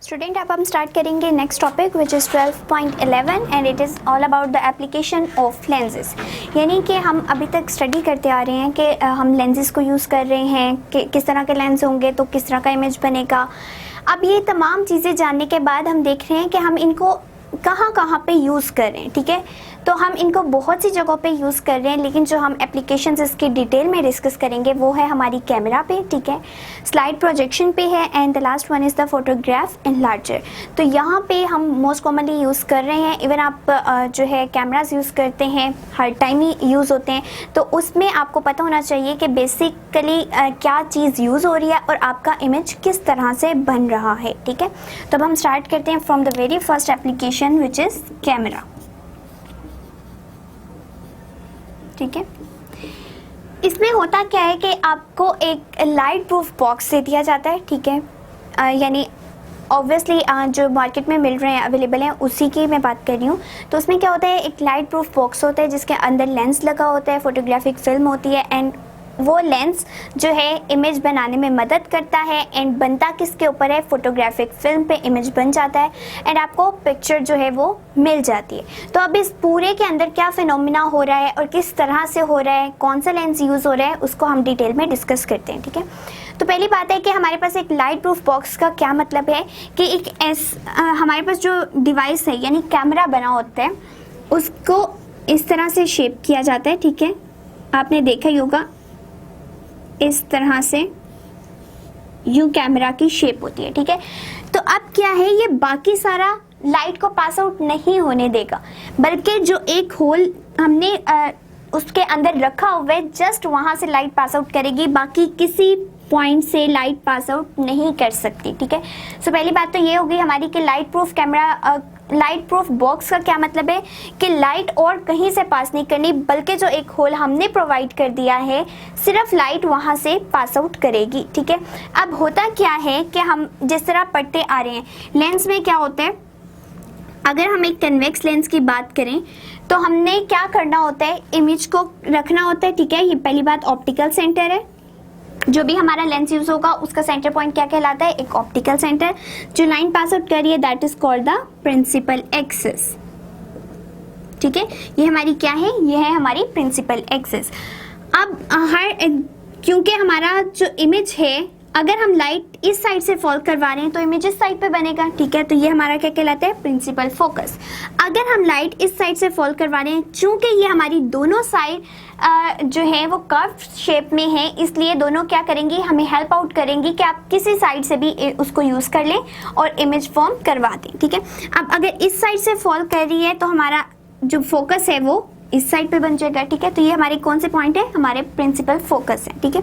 Student, अब हम start करेंगे next topic which is 12.11 and it is all about the application of lenses. यानी कि हम अभी तक स्टडी करते आ रहे हैं कि हम लेंसेज को यूज़ कर रहे हैं कि किस तरह के लेंस होंगे तो किस तरह का इमेज बनेगा। अब ये तमाम चीज़ें जानने के बाद हम देख रहे हैं कि हम इनको कहाँ कहाँ पे यूज़ कर रहे हैं। ठीक है, तो हम इनको बहुत सी जगहों पे यूज़ कर रहे हैं, लेकिन जो हम एप्लीकेशंस इसकी डिटेल में डिस्कस करेंगे वो है हमारी कैमरा पे, ठीक है, स्लाइड प्रोजेक्शन पे है, and the last one is the photograph enlarger. तो यहाँ पे हम मोस्ट कॉमनली यूज़ कर रहे हैं। इवन आप जो है कैमराज यूज़ करते हैं, हर टाइम ही यूज़ होते हैं, तो उसमें आपको पता होना चाहिए कि बेसिकली क्या चीज़ यूज़ हो रही है और आपका इमेज किस तरह से बन रहा है। ठीक है, तो अब हम स्टार्ट करते हैं from the very first application which is camera. ठीक है, इसमें होता क्या है कि आपको एक लाइट प्रूफ बॉक्स दे दिया जाता है। ठीक है, यानी ऑब्वियसली जो मार्केट में मिल रहे हैं, अवेलेबल हैं, उसी की मैं बात कर रही हूँ। तो उसमें क्या होता है, एक लाइट प्रूफ बॉक्स होता है जिसके अंदर लेंस लगा होता है, फोटोग्राफिक फिल्म होती है, एंड वो लेंस जो है इमेज बनाने में मदद करता है, एंड बनता किसके ऊपर है, फोटोग्राफिक फिल्म पे इमेज बन जाता है, एंड आपको पिक्चर जो है वो मिल जाती है। तो अब इस पूरे के अंदर क्या फिनोमिना हो रहा है और किस तरह से हो रहा है, कौन सा लेंस यूज़ हो रहा है, उसको हम डिटेल में डिस्कस करते हैं। ठीक है, तो पहली बात है कि हमारे पास एक लाइट प्रूफ बॉक्स का क्या मतलब है कि एक हमारे पास जो डिवाइस है यानी कैमरा बना होता है उसको इस तरह से शेप किया जाता है। ठीक है, आपने देखा ही होगा, इस तरह से यूं कैमरा की शेप होती है। ठीक है, तो अब क्या है, ये बाकी सारा लाइट को पास आउट नहीं होने देगा, बल्कि जो एक होल हमने उसके अंदर रखा हुआ है जस्ट वहां से लाइट पास आउट करेगी, बाकी किसी पॉइंट से लाइट पास आउट नहीं कर सकती। ठीक है, सो पहली बात तो ये होगी हमारी कि light proof camera, light proof box का क्या मतलब है कि लाइट और कहीं से पास नहीं करनी, बल्कि जो एक होल हमने प्रोवाइड कर दिया है सिर्फ लाइट वहां से पास आउट करेगी। ठीक है, अब होता क्या है कि हम जिस तरह पढ़ते आ रहे हैं, लेंस में क्या होता है, अगर हम एक कन्वेक्स लेंस की बात करें तो हमने क्या करना होता है, इमेज को रखना होता है। ठीक है, ये पहली बात ऑप्टिकल सेंटर है, जो भी हमारा लेंस यूज होगा उसका सेंटर पॉइंट क्या कहलाता है, एक ऑप्टिकल सेंटर। जो लाइन पास आउट कर रही है that is called the principal axis. ठीक है, ये हमारी क्या है, ये है हमारी प्रिंसिपल एक्सिस। अब क्योंकि हमारा जो इमेज है, अगर हम लाइट इस साइड से फॉल करवा रहे हैं तो इमेज इस साइड पे बनेगा। ठीक है, तो ये हमारा क्या कहलाता है, प्रिंसिपल फोकस। अगर हम लाइट इस साइड से फॉल करवा रहे हैं, चूंकि ये हमारी दोनों साइड जो है वो कर्व शेप में है, इसलिए दोनों क्या करेंगी, हमें हेल्प आउट करेंगी कि आप किसी साइड से भी उसको यूज़ कर लें और इमेज फॉर्म करवा दें। ठीक है, अब अगर इस साइड से फॉल कर रही है तो हमारा जो फोकस है वो इस साइड पे बन जाएगा। ठीक है, तो ये हमारे कौन से पॉइंट है, हमारे प्रिंसिपल फोकस है। ठीक है,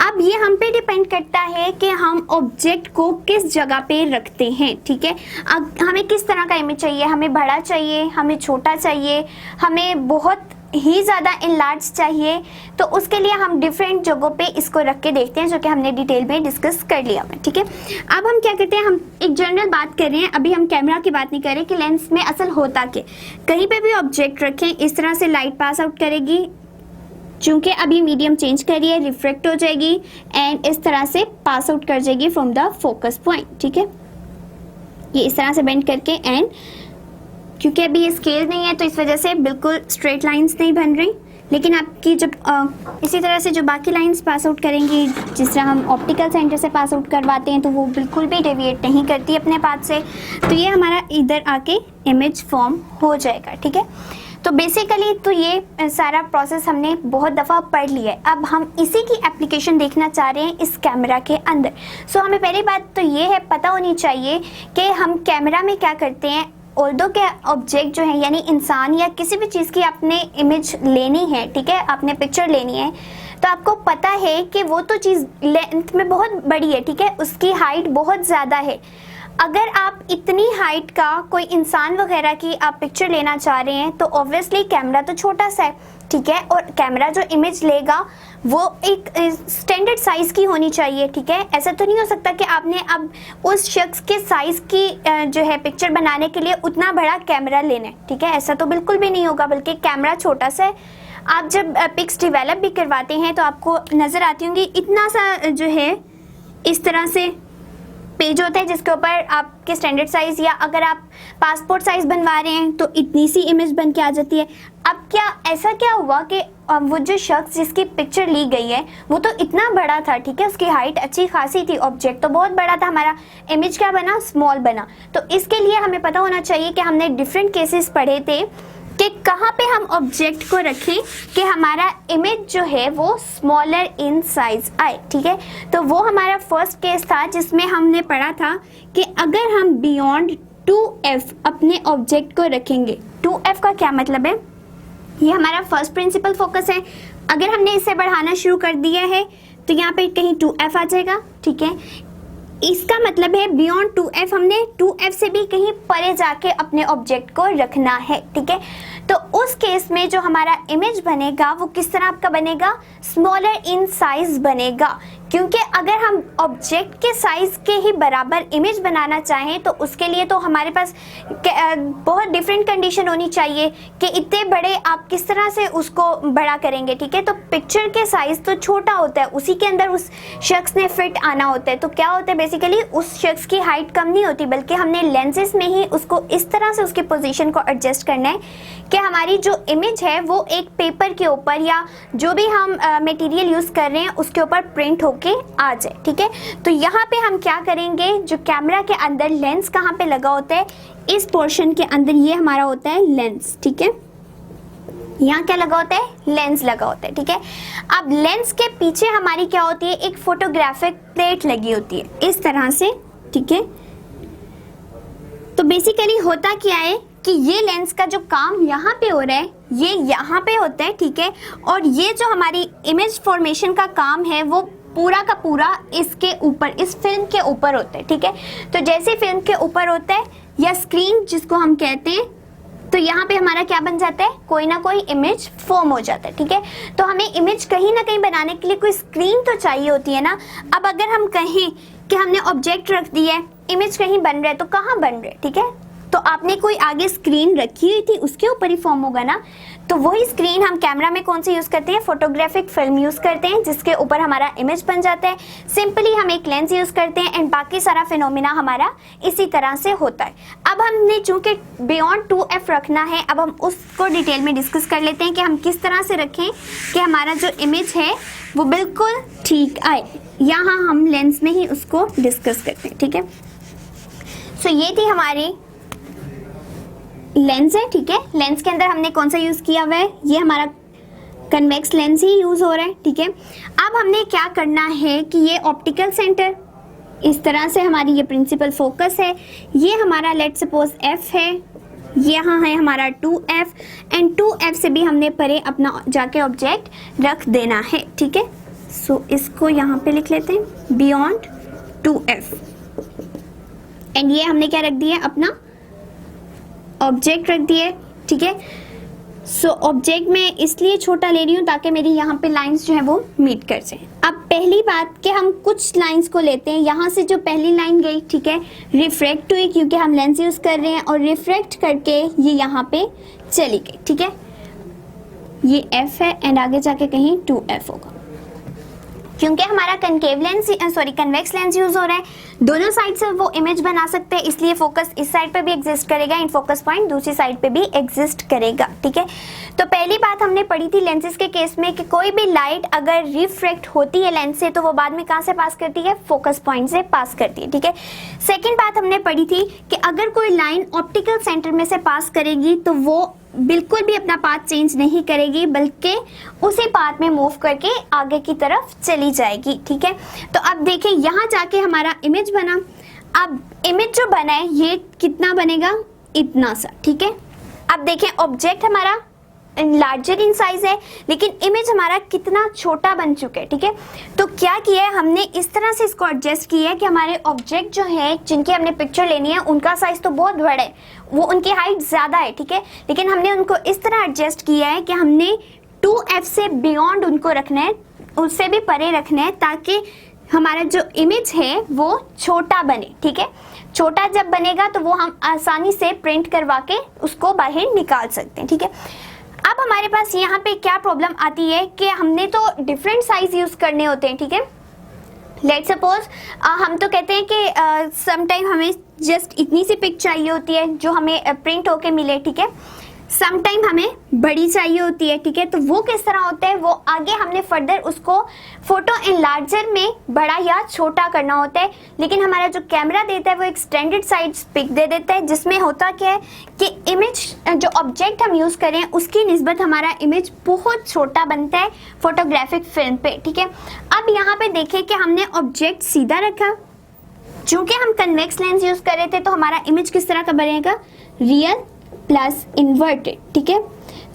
अब ये हम पे डिपेंड करता है कि हम ऑब्जेक्ट को किस जगह पे रखते हैं। ठीक है, अब हमें किस तरह का इमेज चाहिए, हमें बड़ा चाहिए, हमें छोटा चाहिए, हमें बहुत ही ज़्यादा इनलार्ज चाहिए, तो उसके लिए हम डिफरेंट जगहों पे इसको रख के देखते हैं, जो कि हमने डिटेल में डिस्कस कर लिया है। ठीक है, अब हम क्या करते हैं, हम एक जनरल बात कर रहे हैं, अभी हम कैमरा की बात नहीं कर रहे कि लेंस में असल होता क्या, कहीं पे भी ऑब्जेक्ट रखें इस तरह से लाइट पास आउट करेगी, चूंकि अभी मीडियम चेंज कर रही है, रिफ्लेक्ट हो जाएगी एंड इस तरह से पास आउट कर जाएगी फ्रॉम द फोकस पॉइंट। ठीक है, ये इस तरह से बेंड करके, एंड क्योंकि अभी ये स्केल नहीं है तो इस वजह से बिल्कुल स्ट्रेट लाइंस नहीं बन रही, लेकिन आपकी जब इसी तरह से जो बाकी लाइंस पास आउट करेंगी, जिस तरह हम ऑप्टिकल सेंटर से पास आउट करवाते हैं, तो वो बिल्कुल भी डेविएट नहीं करती अपने पाथ से, तो ये हमारा इधर आके इमेज फॉर्म हो जाएगा। ठीक है, तो बेसिकली तो ये सारा प्रोसेस हमने बहुत दफ़ा पढ़ लिया है। अब हम इसी की एप्लीकेशन देखना चाह रहे हैं इस कैमरा के अंदर। सो हमें पहली बात तो ये है पता होनी चाहिए कि हम कैमरा में क्या करते हैं। ऑल्दो के ऑब्जेक्ट जो है यानी इंसान या किसी भी चीज़ की आपने इमेज लेनी है, ठीक है, आपने पिक्चर लेनी है, तो आपको पता है कि वो तो चीज़ लेंथ में बहुत बड़ी है। ठीक है, उसकी हाइट बहुत ज़्यादा है। अगर आप इतनी हाइट का कोई इंसान वगैरह की आप पिक्चर लेना चाह रहे हैं तो ऑब्वियसली कैमरा तो छोटा सा है। ठीक है, और कैमरा जो इमेज लेगा वो एक स्टैंडर्ड साइज़ की होनी चाहिए। ठीक है, ऐसा तो नहीं हो सकता कि आपने अब उस शख्स के साइज़ की जो है पिक्चर बनाने के लिए उतना बड़ा कैमरा लेना है। ठीक है, ऐसा तो बिल्कुल भी नहीं होगा, बल्कि कैमरा छोटा सा है। आप जब पिक्स डेवलप भी करवाते हैं तो आपको नज़र आती होंगी इतना सा जो है इस तरह से पेज होता है जिसके ऊपर आपके स्टैंडर्ड साइज या अगर आप पासपोर्ट साइज बनवा रहे हैं तो इतनी सी इमेज बन के आ जाती है। अब ऐसा क्या हुआ कि वो जो शख्स जिसकी पिक्चर ली गई है वो तो इतना बड़ा था, ठीक है, उसकी हाइट अच्छी खासी थी, ऑब्जेक्ट तो बहुत बड़ा था, हमारा इमेज क्या बना, स्मॉल बना। तो इसके लिए हमें पता होना चाहिए कि हमने डिफरेंट केसेस पढ़े थे कि कहाँ पे हम ऑब्जेक्ट को रखें कि हमारा इमेज जो है वो स्मॉलर इन साइज आए, ठीक है। तो वो हमारा फर्स्ट केस था जिसमें हमने पढ़ा था कि अगर हम बियॉन्ड 2f अपने ऑब्जेक्ट को रखेंगे, 2f का क्या मतलब है, ये हमारा फर्स्ट प्रिंसिपल फोकस है। अगर हमने इसे बढ़ाना शुरू कर दिया है तो यहाँ पे कहीं 2f आ जाएगा, ठीक है। इसका मतलब है बियॉन्ड 2f हमने 2f से भी कहीं परे जाके अपने ऑब्जेक्ट को रखना है, ठीक है। तो उस केस में जो हमारा इमेज बनेगा वो किस तरह आपका बनेगा, स्मॉलर इन साइज बनेगा, क्योंकि अगर हम ऑब्जेक्ट के साइज के ही बराबर इमेज बनाना चाहें तो उसके लिए तो हमारे पास बहुत डिफरेंट कंडीशन होनी चाहिए कि इतने बड़े आप किस तरह से उसको बड़ा करेंगे, ठीक है। तो पिक्चर के साइज तो छोटा होता है, उसी के अंदर उस शख्स ने फिट आना होता है। तो क्या होता है बेसिकली उस शख्स की हाइट कम नहीं होती, बल्कि हमने लेंसेज में ही उसको इस तरह से उसकी पोजीशन को एडजस्ट करना है कि हमारी जो इमेज है वो एक पेपर के ऊपर या जो भी हम मटेरियल यूज कर रहे हैं उसके ऊपर प्रिंट होके आ जाए, ठीक है। तो यहाँ पे हम क्या करेंगे, जो कैमरा के अंदर लेंस कहाँ पे लगा होता है, इस पोर्शन के अंदर ये हमारा होता है लेंस, ठीक है। यहाँ क्या लगा होता है, लेंस लगा होता है, ठीक है। अब लेंस के पीछे हमारी क्या होती है, एक फोटोग्राफिक प्लेट लगी होती है इस तरह से, ठीक है। तो बेसिकली होता क्या है कि ये लेंस का जो काम यहाँ पे हो रहा है ये यहाँ पे होता है, ठीक है। और ये जो हमारी इमेज फॉर्मेशन का काम है वो पूरा का पूरा इसके ऊपर, इस फिल्म के ऊपर होता है, ठीक है। तो जैसे फिल्म के ऊपर होता है या स्क्रीन जिसको हम कहते हैं, तो यहाँ पे हमारा क्या बन जाता है, कोई ना कोई इमेज फॉर्म हो जाता है, ठीक है। तो हमें इमेज कहीं ना कहीं बनाने के लिए कोई स्क्रीन तो चाहिए होती है ना। अब अगर हम कहें कि हमने ऑब्जेक्ट रख दिया है, इमेज कहीं बन रहा है, तो कहाँ बन रहा है, ठीक है। तो आपने कोई आगे स्क्रीन रखी हुई थी उसके ऊपर ही फॉर्म होगा ना। तो वही स्क्रीन हम कैमरा में कौन सी यूज करते हैं, फोटोग्राफिक फिल्म यूज करते हैं जिसके ऊपर हमारा इमेज बन जाता है। सिंपली हम एक लेंस यूज करते हैं एंड बाकी सारा फिनोमिना हमारा इसी तरह से होता है। अब हमने चूंकि बियॉन्ड 2f रखना है, अब हम उसको डिटेल में डिस्कस कर लेते हैं कि हम किस तरह से रखें कि हमारा जो इमेज है वो बिल्कुल ठीक आए। यहाँ हम लेंस में ही उसको डिस्कस करते हैं, ठीक है। सो ये थी हमारी लेंस है, ठीक है। लेंस के अंदर हमने कौन सा यूज किया हुआ है, ये हमारा कन्वेक्स लेंस ही यूज हो रहा है, ठीक है। अब हमने क्या करना है कि ये ऑप्टिकल सेंटर इस तरह से हमारी ये प्रिंसिपल फोकस है, ये हमारा लेट सपोज f है, यहाँ है हमारा 2f एंड 2f से भी हमने परे अपना जाके ऑब्जेक्ट रख देना है, ठीक है। सो इसको यहाँ पे लिख लेते हैं बियॉन्ड 2f एंड ये हमने क्या रख दिया, अपना ऑब्जेक्ट रख दिए, ठीक है। सो ऑब्जेक्ट में इसलिए छोटा ले रही हूँ ताकि मेरी यहाँ पे लाइंस जो है वो मीट कर जाए। अब पहली बात कि हम कुछ लाइंस को लेते हैं, यहाँ से जो पहली लाइन गई, ठीक है, रिफ्रैक्ट हुई क्योंकि हम लेंस यूज कर रहे हैं और रिफ्रैक्ट करके ये यहाँ पे चली गई, ठीक है। ये f है एंड आगे जाके कहीं 2f होगा क्योंकि हमारा concave lens convex lens use हो रहा है, दोनों साइड से वो इमेज बना सकते हैं, इसलिए फोकस इस साइड पे भी एग्जिस्ट करेगा एंड फोकस पॉइंट दूसरी साइड पे भी एग्जिस्ट करेगा, ठीक है। तो पहली बात हमने पढ़ी थी लेंसेज के केस में कि कोई भी लाइट अगर रिफ्रैक्ट होती है लेंस से तो वो बाद में कहाँ से पास करती है, फोकस पॉइंट से पास करती है, ठीक है। सेकेंड बात हमने पढ़ी थी कि अगर कोई लाइन ऑप्टिकल सेंटर में से पास करेगी तो वो बिल्कुल भी अपना पाथ चेंज नहीं करेगी बल्कि उसी पाथ में मूव करके आगे की तरफ चली जाएगी, ठीक है। तो अब देखिए यहाँ जाके हमारा इमेज बना, अब इमेज जो बना है ये कितना बनेगा, इतना सा, ठीक है। अब देखें ऑब्जेक्ट हमारा लार्जर इन साइज है लेकिन इमेज हमारा कितना छोटा बन चुका है, ठीक है। तो क्या किया है हमने, इस तरह से इसको एडजस्ट किया है कि हमारे ऑब्जेक्ट जो है जिनकी हमने पिक्चर लेनी है उनका साइज तो बहुत बड़ा है, वो उनकी हाइट ज़्यादा है, ठीक है, लेकिन हमने उनको इस तरह एडजस्ट किया है कि हमने 2f से बियॉन्ड उनको रखना है, उससे भी परे रखना है ताकि हमारा जो इमेज है वो छोटा बने, ठीक है। छोटा जब बनेगा तो वो हम आसानी से प्रिंट करवा के उसको बाहर निकाल सकते हैं, ठीक है। अब हमारे पास यहाँ पे क्या प्रॉब्लम आती है कि हमने तो डिफरेंट साइज यूज करने होते हैं, ठीक है, लेट सपोज हम तो कहते हैं कि समटाइम हमें जस्ट इतनी सी पिक चाहिए होती है जो हमें प्रिंट होके मिले, ठीक है। समटाइम हमें बड़ी चाहिए होती है, ठीक है। तो वो किस तरह होता है, वो आगे हमने फर्दर उसको फोटो एनलार्जर में बड़ा या छोटा करना होता है। लेकिन हमारा जो कैमरा देता है वो एक स्टैंडर्ड साइज पिक दे देता है, जिसमें होता क्या है कि इमेज जो ऑब्जेक्ट हम यूज़ करें उसकी निस्बत हमारा इमेज बहुत छोटा बनता है फोटोग्राफिक फिल्म पे, ठीक है। अब यहाँ पे देखें कि हमने ऑब्जेक्ट सीधा रखा, चूंकि हम कन्वेक्स लेंस यूज़ कर रहे थे तो हमारा इमेज किस तरह का बनेगा, रियल प्लस इन्वर्टेड, ठीक है।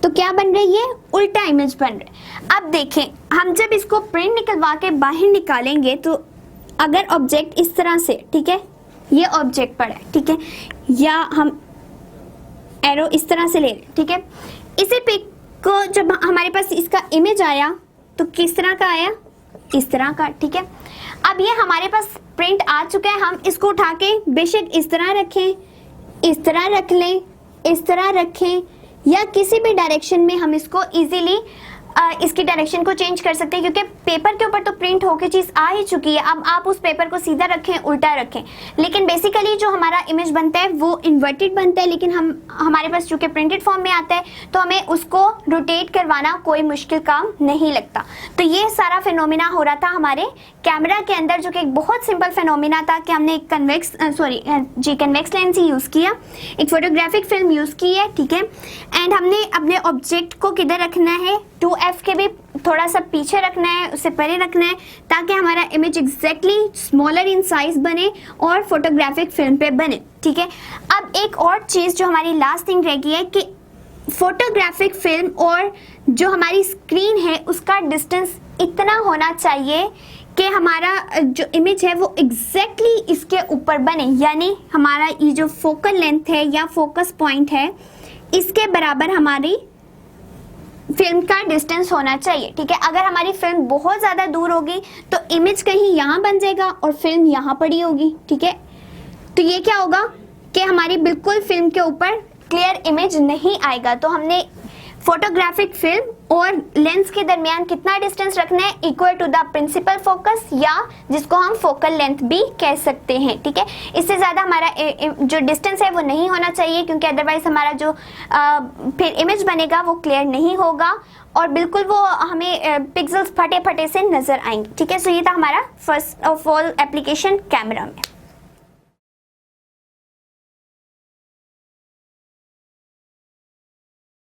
तो क्या बन रही है, उल्टा इमेज बन रहा है। अब देखें, हम जब इसको प्रिंट निकलवा के बाहर निकालेंगे तो अगर ऑब्जेक्ट इस तरह से, ठीक है, ये ऑब्जेक्ट पड़ा है, ठीक है, या हम एरो इस तरह से ले लें, ठीक है। इसी पिक को जब हमारे पास इसका इमेज आया तो किस तरह का आया, इस तरह का, ठीक है। अब ये हमारे पास प्रिंट आ चुका है, हम इसको उठा के बेशक इस तरह रखें, इस तरह रख लें, इस तरह रखें, या किसी भी डायरेक्शन में हम इसको इजीली इसकी डायरेक्शन को चेंज कर सकते हैं, क्योंकि पेपर के ऊपर तो प्रिंट होके चीज़ आ ही चुकी है। अब आप उस पेपर को सीधा रखें, उल्टा रखें, लेकिन बेसिकली जो हमारा इमेज बनता है वो इन्वर्टेड बनता है। लेकिन हमारे पास चूंकि प्रिंटेड फॉर्म में आता है तो हमें उसको रोटेट करवाना कोई मुश्किल काम नहीं लगता। तो ये सारा फिनोमिना हो रहा था हमारे कैमरा के अंदर, जो कि एक बहुत सिंपल फिनोमिना था कि हमने एक कन्वेक्स लेंस ही यूज़ किया, एक फोटोग्राफिक फिल्म यूज़ की है, ठीक है। एंड हमने अपने ऑब्जेक्ट को किधर रखना है, 2F के भी थोड़ा सा पीछे रखना है, उससे परे रखना है, ताकि हमारा image exactly smaller in size बने और फोटोग्राफिक फिल्म पे बने, ठीक है। अब एक और चीज़ जो हमारी लास्ट थिंग रह गई है कि फोटोग्राफिक फिल्म और जो हमारी स्क्रीन है उसका डिस्टेंस इतना होना चाहिए कि हमारा जो इमेज है वो एग्जैक्टली इसके ऊपर बने, यानी हमारा ये जो फोकल लेंथ है या फोकस पॉइंट है इसके बराबर हमारी फिल्म का डिस्टेंस होना चाहिए, ठीक है। अगर हमारी फिल्म बहुत ज़्यादा दूर होगी तो इमेज कहीं यहाँ बन जाएगा और फिल्म यहाँ पड़ी होगी, ठीक है। तो ये क्या होगा कि हमारी बिल्कुल फिल्म के ऊपर क्लियर इमेज नहीं आएगा। तो हमने फोटोग्राफिक फिल्म और लेंस के दरमियान कितना डिस्टेंस रखना है, equal to the principal focus, या जिसको हम फोकल लेंथ भी कह सकते हैं, ठीक है। इससे ज़्यादा हमारा जो डिस्टेंस है वो नहीं होना चाहिए, क्योंकि अदरवाइज हमारा जो फिर इमेज बनेगा वो क्लियर नहीं होगा और बिल्कुल वो हमें पिक्सल्स फटे फटे से नज़र आएंगे, ठीक है। सो ये था हमारा first of all application camera में।